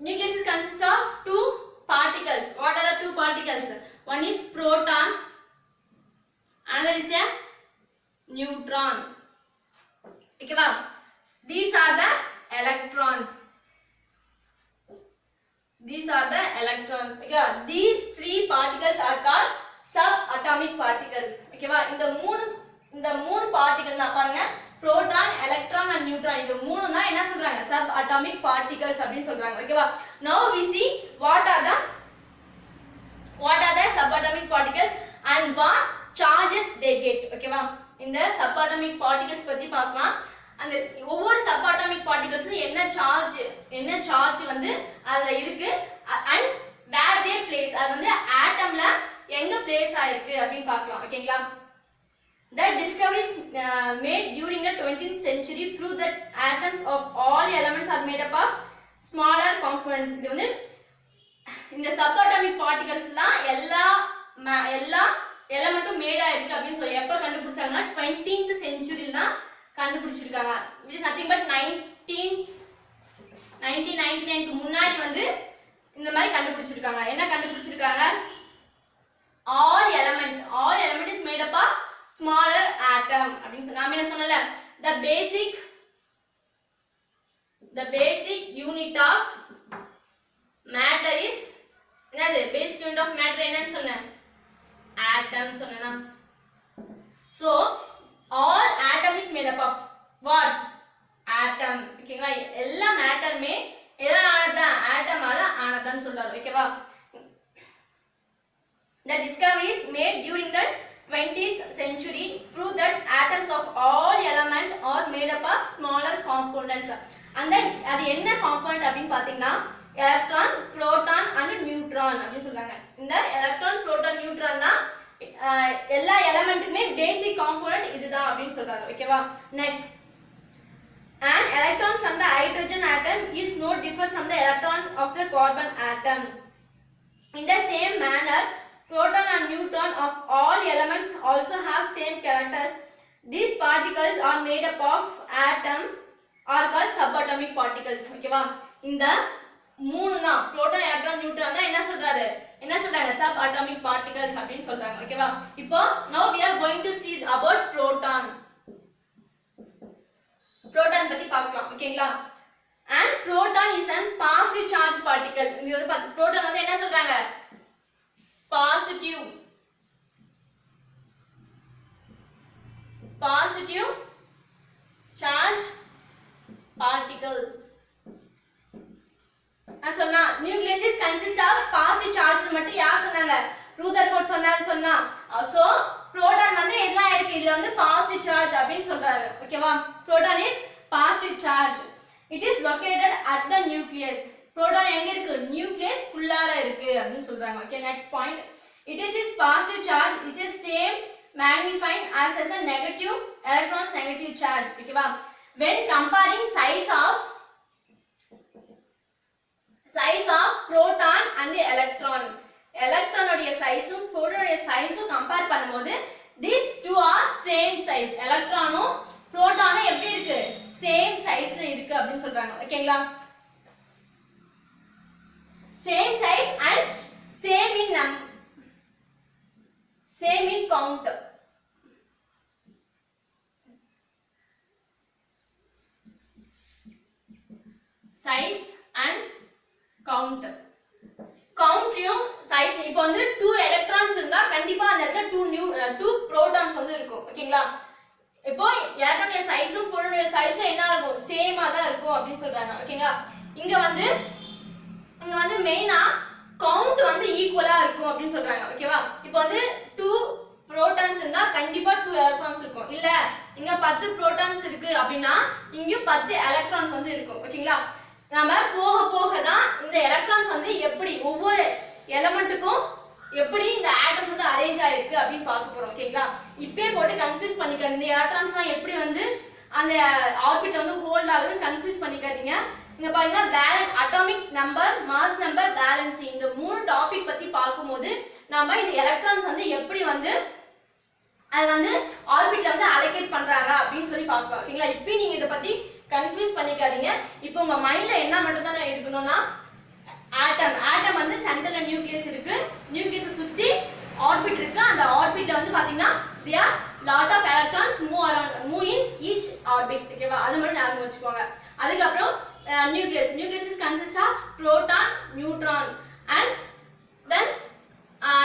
Nucleus is consist of 2 particles. What are the 2 particles? One is proton, another is a neutron. Okay va? These are the electrons. these are the electrons. Okay, these three particles are called subatomic particles. Okay, இந்த மூணு particle தான் பாருங்க, proton, electron and neutron. இது மூணு தான் என்ன சொல்றாங்க, subatomic particles அப்படினு சொல்றாங்க. ஓகேவா? Now we see what are the subatomic particles and what charges they get. ஓகேவா? இந்த subatomic particles பத்தி பார்க்கலாம். அந்த ஒவ்வொரு subatomic particles என்ன சார்ஜ் வந்து அதுல இருக்கு and where they place, அது வந்து ஆட்டம்ல எங்க பிளேஸ் ஆயிருக்கு அப்படினு பார்க்கலாம். ஓகேங்களா? The discoveries made during the 20th century prove that atoms of all elements are made up of smaller components. இது வந்து இந்த subatomic particles தான் எல்லா எலிமெண்ட்டும் மேட் ஆயிருக்கு அப்படினு சொல்லி எப்ப கண்டுபிடிச்சாங்கன்னா 20th century தான் கண்டுபிடிச்சிருக்காங்க. which is nothing but 1999 க்கு முன்னாடி வந்து இந்த மாதிரி கண்டுபிடிச்சிருக்காங்க. என்ன கண்டுபிடிச்சிருக்காங்க? all element is made up of smaller atom அப்படினு சொன்னா, நான் என்ன சொன்னல, the basic unit of matter is என்னது? basic unit of matter என்னன்னு சொன்னேன்? atom சொன்னேனா? so all atom is made up of what? atom. ஓகேங்களா? எல்லா மேட்டருமே எதனால ஆனதா? ஆட்டமால ஆனதான்னு சொல்றாரு. ஓகேவா? The discoveries made during the 20th century prove that atoms of all elements are made up of smaller components. and then அது என்ன component அப்படினு பாத்தீங்கன்னா electron, proton and neutron அப்படி சொல்றாங்க. இந்த electron, proton, neutron தான் எல்லா எலிமெண்ட்டுமே பேசிக் காம்போனன்ட் இதுதான் அப்படினு சொல்றாங்க. ஓகேவா? Next, an electron from the hydrogen atom is no different from the electron of the carbon atom. In the same manner, proton and neutron of all elements also have same characters. These particles are made up of atom are called subatomic particles. ஓகேவா? இந்த மூணு தான், proton, electron, neutron தான் என்ன சொல்றாங்க, subatomic particles அப்படினு சொல்றாங்க. ஓகேவா? இப்போ now we are going to see about proton பத்தி பார்க்கலாம். ஓகேங்களா? and proton is an positive charge particle. இது வந்து proton வந்து என்ன சொல்றாங்க, positive charge particle. நான் சொன்னா nucleus is consist of positive charge மட்டும் யார் சொன்னாங்க, ரூதர்ஃபோர்ட் சொன்னா. so proton வந்து எல்லாம் இருக்கு, இதுல வந்து positive charge அப்படினு சொல்றாரு. ஓகேவா? proton is positive charge. it is located at the nucleus. proton எங்க இருக்கு? nucleus குள்ளார இருக்கு அப்படினு சொல்றாங்க. okay, next point, it is positive charge is the same magnifying as a negative electron's negative charge. ஓகேவா? when comparing size of proton and the electron உடைய சைஸும் proton உடைய சைஸும் கம்பேர் பண்ணும்போது these two are same size. எலக்ட்ரானும் புரோட்டானும் எப்படி இருக்கு? Same சைஸ்ல இருக்கு அப்படினு சொல்றாங்க. ஓகேங்களா? same size and same in count. size and count. கவுண்ட்லயும் சைஸ், இப்போ வந்து 2 எலக்ட்ரான்ஸ் இருந்தா கண்டிப்பா அந்த இடத்துல 2 புரோட்டான்ஸ் வந்து இருக்கும். ஓகேங்களா? இப்போ எலக்ட்ரானுடைய சைஸும் புரோட்டானுடைய சைஸும் என்ன இருக்கும்? சேமா தான் இருக்கும் அப்படினு சொல்றாங்க. ஓகேங்களா? இங்க வந்து மெயினா கவுண்ட் வந்து ஈக்குவலா இருக்கும் அப்படினு சொல்றாங்க. ஓகேவா? இப்போ வந்து 2 புரோட்டான்ஸ் இருந்தா கண்டிப்பா 2 எலக்ட்ரான்ஸ் இருக்கும். இல்ல இங்க 10 புரோட்டான்ஸ் இருக்கு அப்படினா இங்கயும் 10 எலக்ட்ரான்ஸ் வந்து இருக்கும். ஓகேங்களா? நாம போக தான் இந்த எலக்ட்ரான்ஸ் வந்து எப்படி ஒவ்வொரு எலிமெண்ட்டுக்கும் எப்படி இந்த ஆட்டம்ஸ் வந்து அரேஞ்ச் ஆயிருக்கு அப்படினு பார்க்க போறோம். ஓகேங்களா? இப்பவே போட்டு கன்ஃபியூஸ் பண்ணிக்காதீங்க. இந்த எலக்ட்ரான்ஸ்லாம் எப்படி வந்து அந்த ஆர்பிட்ல வந்து ஹோல்ட் ஆகுதுன்னு கன்ஃபியூஸ் பண்ணிக்காதீங்க. இங்க பாருங்க, atomic number, mass number, valency, இந்த மூணு டாபிக் பத்தி பார்க்கும்போது நாம இந்த எலக்ட்ரான்ஸ் வந்து எப்படி வந்து அது வந்து ஆர்பிட்ல வந்து அலோகேட் பண்றாங்க அப்படின்னு சொல்லி பார்க்கலாம். ஓகேங்களா? இப்போ நீங்க இத பத்தி கன்ஃபியூஸ் பண்ணிக்காதீங்க. இப்போ உங்க மைண்ட்ல என்ன மட்டும் தான் இருக்கணும்னா, ஆட்டம் வந்து சென்ட்ரல்ல நியூக்ளியஸ் இருக்கு, நியூக்ளியஸை சுத்தி ஆர்பிட் இருக்கு. அந்த ஆர்பிட்ல வந்து பாத்தீங்கன்னா there are lot of electrons move in each orbit. ஓகேவா? அது மட்டும் ஞாபகம் வச்சுக்கோங்க. அதுக்கு அப்புறம் nucleus is consist of proton, neutron and then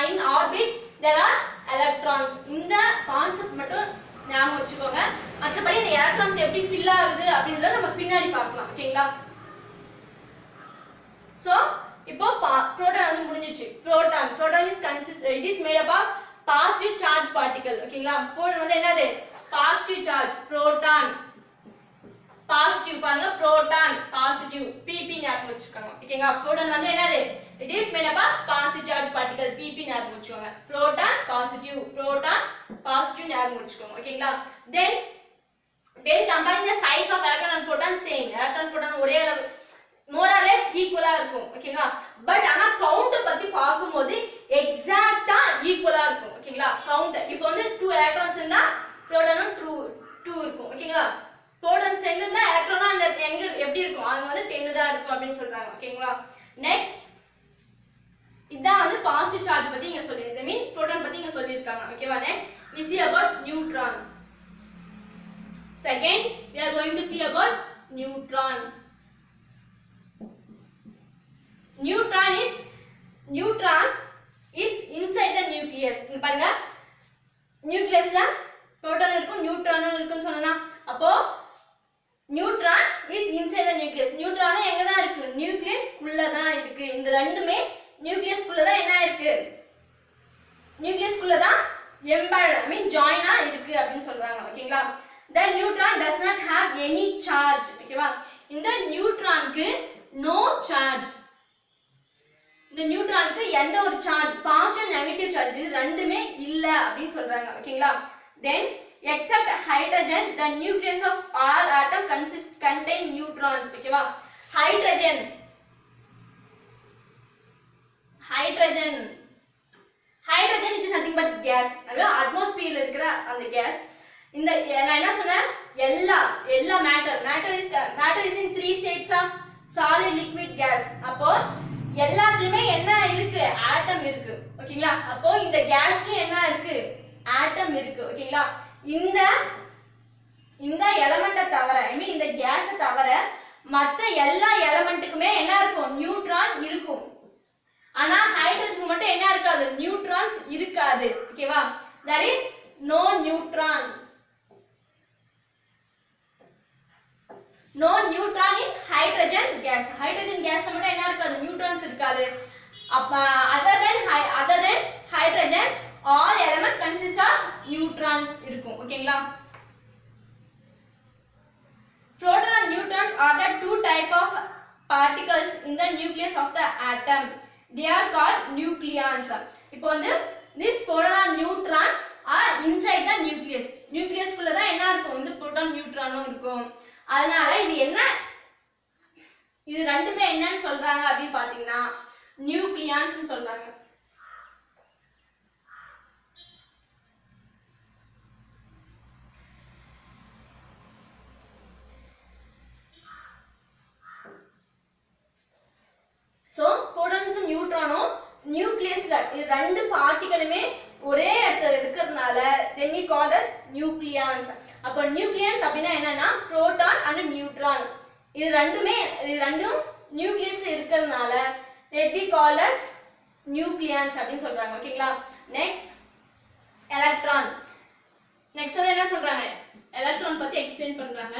in orbit there are electrons. இந்த கான்செப்ட் மட்டும் ஞாபகம் வச்சுக்கோங்க. மற்றபடி இந்த எலக்ட்ரான்ஸ் எப்படி ஃபில் ஆகுது அப்படின்றத நம்ம பின்னாடி பார்க்கலாம். ஓகேங்களா? சோ இப்போ புரோட்டான் வந்து முடிஞ்சிச்சு. Proton it is made up of positive charge particle. ஓகேங்களா? புரோட்டான் வந்து என்னது? Positive charge. புரோட்டான் பாசிட்டிவ் பாருங்க, புரோட்டான் பாசிட்டிவ், pp ஞாபகம் வச்சுக்கோங்க. ஓகேங்களா? புரோட்டான் வந்து என்னது? it is made up of positive charge particle, pp ஞாபகம் வச்சுக்கோங்க. புரோட்டான் பாசிட்டிவ் ஞாபகம் வச்சுக்கோங்க. ஓகேங்களா? then comparing the size of electron and proton, same. electron proton ஒரே அளவு, more or less ஈக்குவலா இருக்கும். ஓகேங்களா? பட் ஆனா கவுண்ட் பத்தி பாக்கும்போது எக்ஸாக்ட்டா ஈக்குவலா இருக்கும். ஓகேங்களா? கவுண்ட் இப்போ வந்து 2 எலக்ட்ரான்ஸ் இருந்தா புரோட்டானும் 2 இருக்கும். ஓகேங்களா? புரோட்டான்ஸ் 10 இருந்தா எலக்ட்ரானும் அந்த எங்க எப்படி இருக்கும்? அங்க வந்து 10 தான் இருக்கும் அப்படினு சொல்றாங்க. ஓகேங்களா? நெக்ஸ்ட் இதான் வந்து பாசிட்டிவ் சார்ஜ் பத்தி இங்க சொல்லிருக்கேன். மீன் புரோட்டான் பத்தி இங்க சொல்லிருக்காங்க. ஓகேவா? Next we see about neutron. Second we are going to see about neutron. Neutron is inside the nucleus. இங்க பாருங்க, நியூக்ளியஸ்ல புரோட்டான் இருக்கும், நியூட்ரானும் இருக்குன்னு சொன்னா, அப்போ neutron is inside the nucleus. நியூட்ரானும் எங்க தான் இருக்கு? நியூக்ளியஸ் குள்ள தான் இருக்கு. இந்த ரெண்டுமே நியூக்ளியஸ் குள்ள தான் என்ன இருக்கு? நியூக்ளியஸ் குள்ள தான் embedded ஜாயினா இருக்கு அப்படினு சொல்றாங்க. ஓகேங்களா? the neutron does not have any charge. ஓகேவா? இந்த நியூட்ரானுக்கு no charge. இந்த நியூட்ரானுக்கு எந்த ஒரு சார்ஜ், பாசிட்டிவ் நெகட்டிவ் சார்ஜ் இது ரெண்டுமே இல்ல அப்படினு சொல்றாங்க. ஓகேங்களா? then except hydrogen the nucleus of all atom contain neutrons. ஓகேவா? hydrogen which is nothing but gas. அது அட்மாஸ்பியர்ல இருக்கிற அந்த கேஸ். இந்த நான் என்ன சொன்னேன்? எல்லா matter is in 3 states of solid, liquid, gas. அப்போ எல்லாத்துலயுமே என்ன இருக்கு? ஆட்டம் இருக்கு. ஓகேங்களா? அப்போ இந்த கேஸ்லயும் என்ன இருக்கு? ஆட்டம் இருக்கு. ஓகேங்களா? இந்த எலிமெண்ட்டை தவிர, இந்த கேஸை தவிர மத்த எல்லா எலிமெண்ட்டுக்குமே என்ன இருக்கும்? நியூட்ரான் இருக்கும். ஆனா ஹைட்ரஜன் மட்டும் என்ன இருக்காது? நியூட்ரான்ஸ் இருக்காது. ஓகேவா? there is no neutron in hydrogen gas. Hydrogen கேஸ்ல மட்டும் என்ன இருக்காது? நியூட்ரான்ஸ் இருக்காது. அப்ப other than hydrogen all element consist of neutrons இருக்கும். ஓகேங்களா? proton and neutrons are the two type of particles in the nucleus of the atom. they are called nucleons. இப்போ வந்து these proton and neutrons are inside the nucleus. nucleus குள்ள தான் என்ன இருக்கும்? இந்த proton neutronum இருக்கும். அதனால இது ரெண்டுமே என்னன்னு சொல்றாங்க அப்படி பாத்தீங்கன்னா நியூக்ளியான்ஸ் சொல்றாங்க. சோ புரோட்டான்ஸும் நியூட்ரானும் நியூக்ளியஸ்ல இது ரெண்டு பார்ட்டிகளுமே ஒரே இடத்துல இருக்கிறதுனால then we call as nucleons. அப்ப நியூக்ளியன்ஸ் அப்படினா என்னன்னா புரோட்டான் and நியூட்ரான் இது ரெண்டும் நியூக்ளியஸ்ல இருக்கிறதுனால let we call as nucleons அப்படி சொல்றாங்க. ஓகேங்களா? Next electron. நெக்ஸ்ட் வந்து என்ன சொல்றாங்க? எலக்ட்ரான் பத்தி எக்ஸ்பிளைன் பண்றாங்க.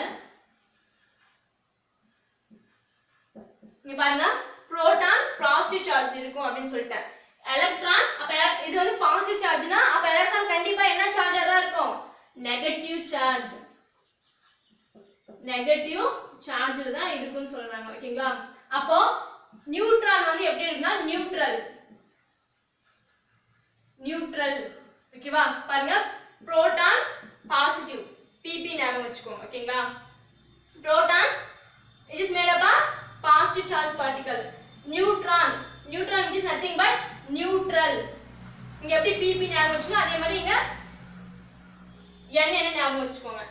இங்க பாருங்க, புரோட்டான் பாசிட்டிவ் சார்ஜ் இருக்கும் அப்படினு சொல்லிட்டேன். எலக்ட்ரான் அப்ப இது வந்து பாசிட்டிவ் சார்ஜ்னா அப்ப எலக்ட்ரான் கண்டிப்பா என்ன சார்ஜா தான் இருக்கும்? நெகட்டிவ் சார்ஜ்ல தான் இருக்குன்னு சொல்றாங்க. ஓகேங்களா? அப்போ நியூட்ரான் வந்து எப்படி இருக்குன்னா நியூட்ரல். ஓகேவா? பாருங்க, புரோட்டான் பாசிட்டிவ், pp ஞாபகம் வச்சுக்கோங்க. ஓகேங்களா? Proton it is made up of positive charge particle. neutron which is nothing but neutral. இங்க எப்படி pp ஞாபகம் வச்சுக்கோங்க, அதே மாதிரி இங்க n ஞாபகம் வச்சுக்கோங்க.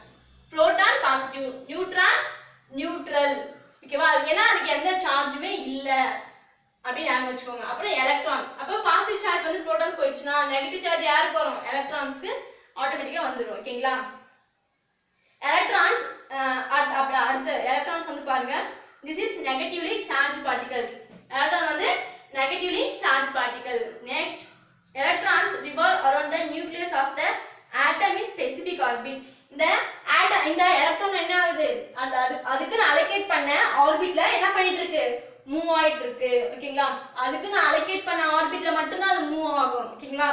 Proton positive, neutron neutral. ஓகேவா? ஏன்னா அதுக்கு எந்த சார்ஜுமே இல்ல அப்படி ஞாபகம் வச்சுக்கோங்க. அப்புறம் எலக்ட்ரான், அப்ப பாசிட்டிவ் சார்ஜ் வந்து புரோட்டான் போயிடுச்சுன்னா நெகட்டிவ் சார்ஜ் யாருக்கு வரும்? எலக்ட்ரான்ஸ்க்கு ஆட்டோமேட்டிக்கா வந்துரும். ஓகேங்களா? எலக்ட்ரான்ஸ் அடுத்து எலக்ட்ரான்ஸ் வந்து பாருங்க, this is negatively charged particles. Electron வந்து negatively charged particle. Next, electrons revolve around the nucleus of the atom in specific orbit. இந்த எலக்ட்ரான் என்ன ஆகுது அதுக்கு அலோகேட் பண்ண ஆர்பிட்ல என்ன பண்ணிட்டு இருக்கு மூவ் ஆயிட்டு இருக்கு ஓகேங்களா அதுக்கு அலோகேட் பண்ண ஆர்பிட்ல மட்டும் தான் அது மூவ் ஆகும் ஓகேங்களா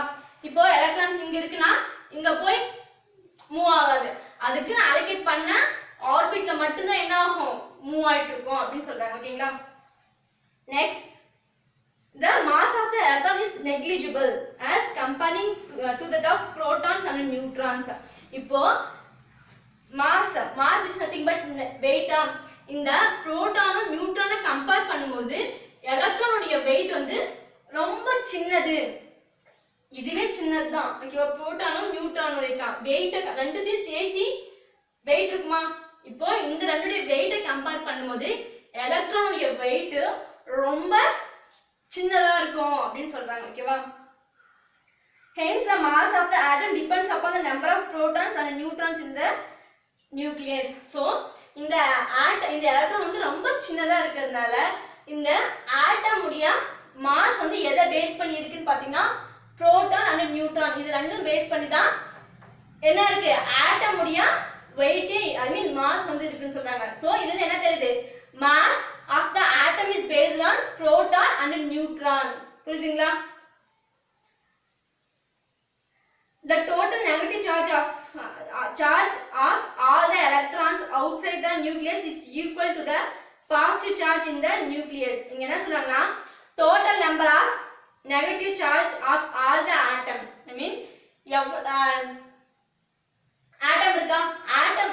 இப்போ எலக்ட்ரான்ஸ் இங்க இருக்குனா இங்க போய் மூவ் ஆகாது அதுக்கு அலோகேட் பண்ண ஆர்பிட்ல மட்டும் தான் என்ன ஆகும் மூவ் ஆயிட்டு இருக்கும் அப்படி சொல்றாங்க ஓகேங்களா next the mass of the electron is negligible as comparing to that of protons and neutrons இப்போ mass is nothing but weight இந்த புரோட்டானும் நியூட்ரானை கம்பேர் பண்ணும்போது எலக்ட்ரானுடைய weight வந்து ரொம்ப சின்னது இதுவே சின்னதுதான் ஓகேவா புரோட்டானும் நியூட்ரானுடைய weight ரெண்டுத்தையும் சேர்த்து weight இருக்குமா இப்போ இந்த ரெண்டுடைய weight கம்பேர் பண்ணும்போது எலக்ட்ரானுடைய weight ரொம்ப சின்னதா இருக்கும் அப்படினு சொல்றாங்க ஓகேவா hence the mass of the atom depends upon the number of protons and neutrons in the nucleus so இந்த எலக்ட்ரான் வந்து ரொம்ப சின்னதா இருக்கிறதுனால இந்த ஆட்டம் உடைய மாஸ் வந்து எதை பேஸ் பண்ணி இருக்குன்னு பாத்தீங்கன்னா புரோட்டான் and நியூட்ரான் இது ரெண்டும் பேஸ் பண்ணி தான் என்ன இருக்கு ஆட்டம் உடைய weight I mean mass வந்து இருக்குன்னு சொல்றாங்க சோ இதுல என்ன தெரியுது mass of the atom is based on proton and neutron புரியுதுங்களா the total negative charge of all the electrons outside the nucleus is equal to the positive charge in the nucleus இங்க என்ன சொல்றாங்கன்னா total number of negative charge of all the atom I mean atom இருக்கா atom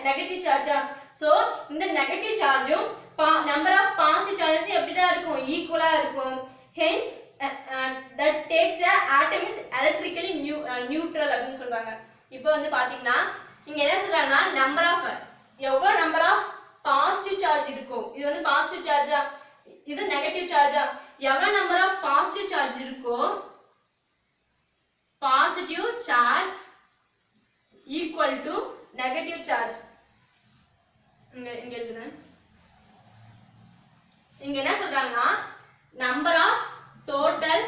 negative charge so இந்த negative charge number of positive charges எப்படி தான் இருக்கும் ஈக்குவலா இருக்கும் hence that takes the atom is electrically neutral அப்படினு சொல்றாங்க இப்போ வந்து பாத்தீங்கன்னா இங்க என்ன சொல்றாங்கன்னா எவ்வளவு number of positive charge இருக்கும் இது வந்து positive charge இது negative charge எவ்வளவு number of positive charge இருக்கோ positive charge equal to negative charge இங்க எழுதுறேன் இங்க என்ன சொல்றாங்கன்னா number of total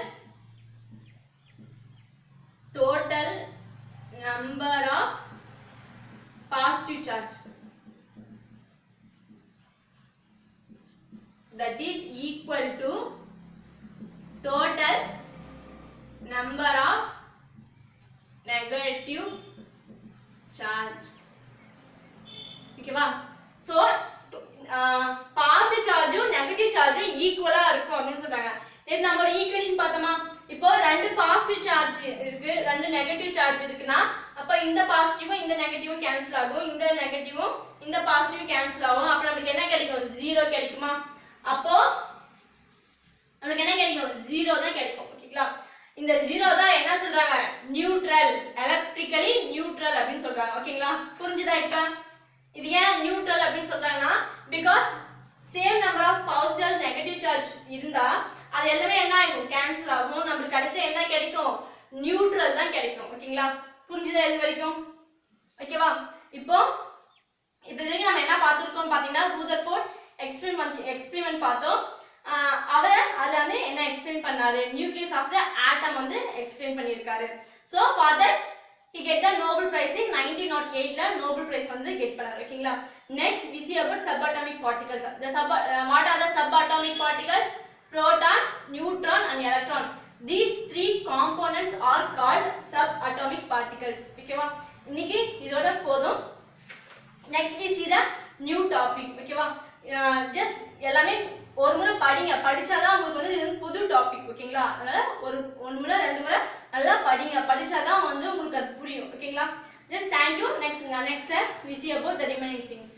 number of positive charge that is equal to total number of negative charge ஓகேவா சோ பாசிட்டிவ் சார்ஜும் நெகட்டிவ் சார்ஜும் ஈக்குவலா இருக்கும் அப்படினு சொல்றாங்க நேத்து நம்ம ஒரு ஈக்குவேஷன் பார்த்தோமா இப்போ ரெண்டு பாசிட்டிவ் சார்ஜ் இருக்கு ரெண்டு நெகட்டிவ் சார்ஜ் இருக்குனா அப்ப இந்த பாசிட்டிவும் இந்த நெகட்டிவும் கேன்சல் ஆகும் இந்த நெகட்டிவும் இந்த பாசிட்டிவும் கேன்சல் ஆகும் அப்ப நமக்கு என்ன கிடைக்கும் 0 கிடைக்குமா அப்போ நமக்கு என்ன கிடைக்கும் 0 தான் கிடைக்கும் ஓகேங்களா இந்த 0 தான் என்ன சொல்றாங்க நியூட்ரல் எலக்ட்ரிக்கலி நியூட்ரல் அப்படினு சொல்றாங்க ஓகேங்களா புரிஞ்சுதா இப்ப இது ஏன் நியூட்ரல் அப்படினு சொல்றாங்கன்னா because same number of positive and negative charge இருந்தா அது எல்லாமே என்ன ஆகும் கேன்சல் ஆகும் நமக்கு கடைசியா என்ன கிடைக்கும் நியூட்ரல் தான் கிடைக்கும் ஓகேங்களா புரிஞ்சுதா இது வரைக்கும் ஓகேவா இப்போ இதுவரைக்கும் நம்ம என்ன பார்த்திருக்கோம் பாத்தீங்கன்னா ரூதர்ஃபோர்ட் எக்ஸ்பெரிமென்ட் பார்த்தோம் அவரை அதுல வந்து என்ன எக்ஸ்பிளைன் பண்ணாரு நியூக்ளியஸ் ஆஃப் தி ஆட்டம் வந்து எக்ஸ்பிளைன் பண்ணிருக்காரு so for that he get the Nobel Prize in 1908 ல Nobel Prize வந்து get பண்ணாரு ஓகேங்களா next we see about subatomic particles what are the subatomic particles proton neutron and electron these three components are called subatomic particles ஓகேவா இன்னைக்கு இதோட போதும் next we see the new topic ஓகேவா just எல்லாமே ஒரு முறை படிங்க படிச்சாதான் உங்களுக்கு வந்து இது புது டாபிக் ஓகேங்களா அதனால ஒரு முறை ரெண்டு முறை நல்லா படிங்க படிச்சாதான் வந்து உங்களுக்கு அது புரியும் ஓகேங்களா just thank you next class we see about the remaining things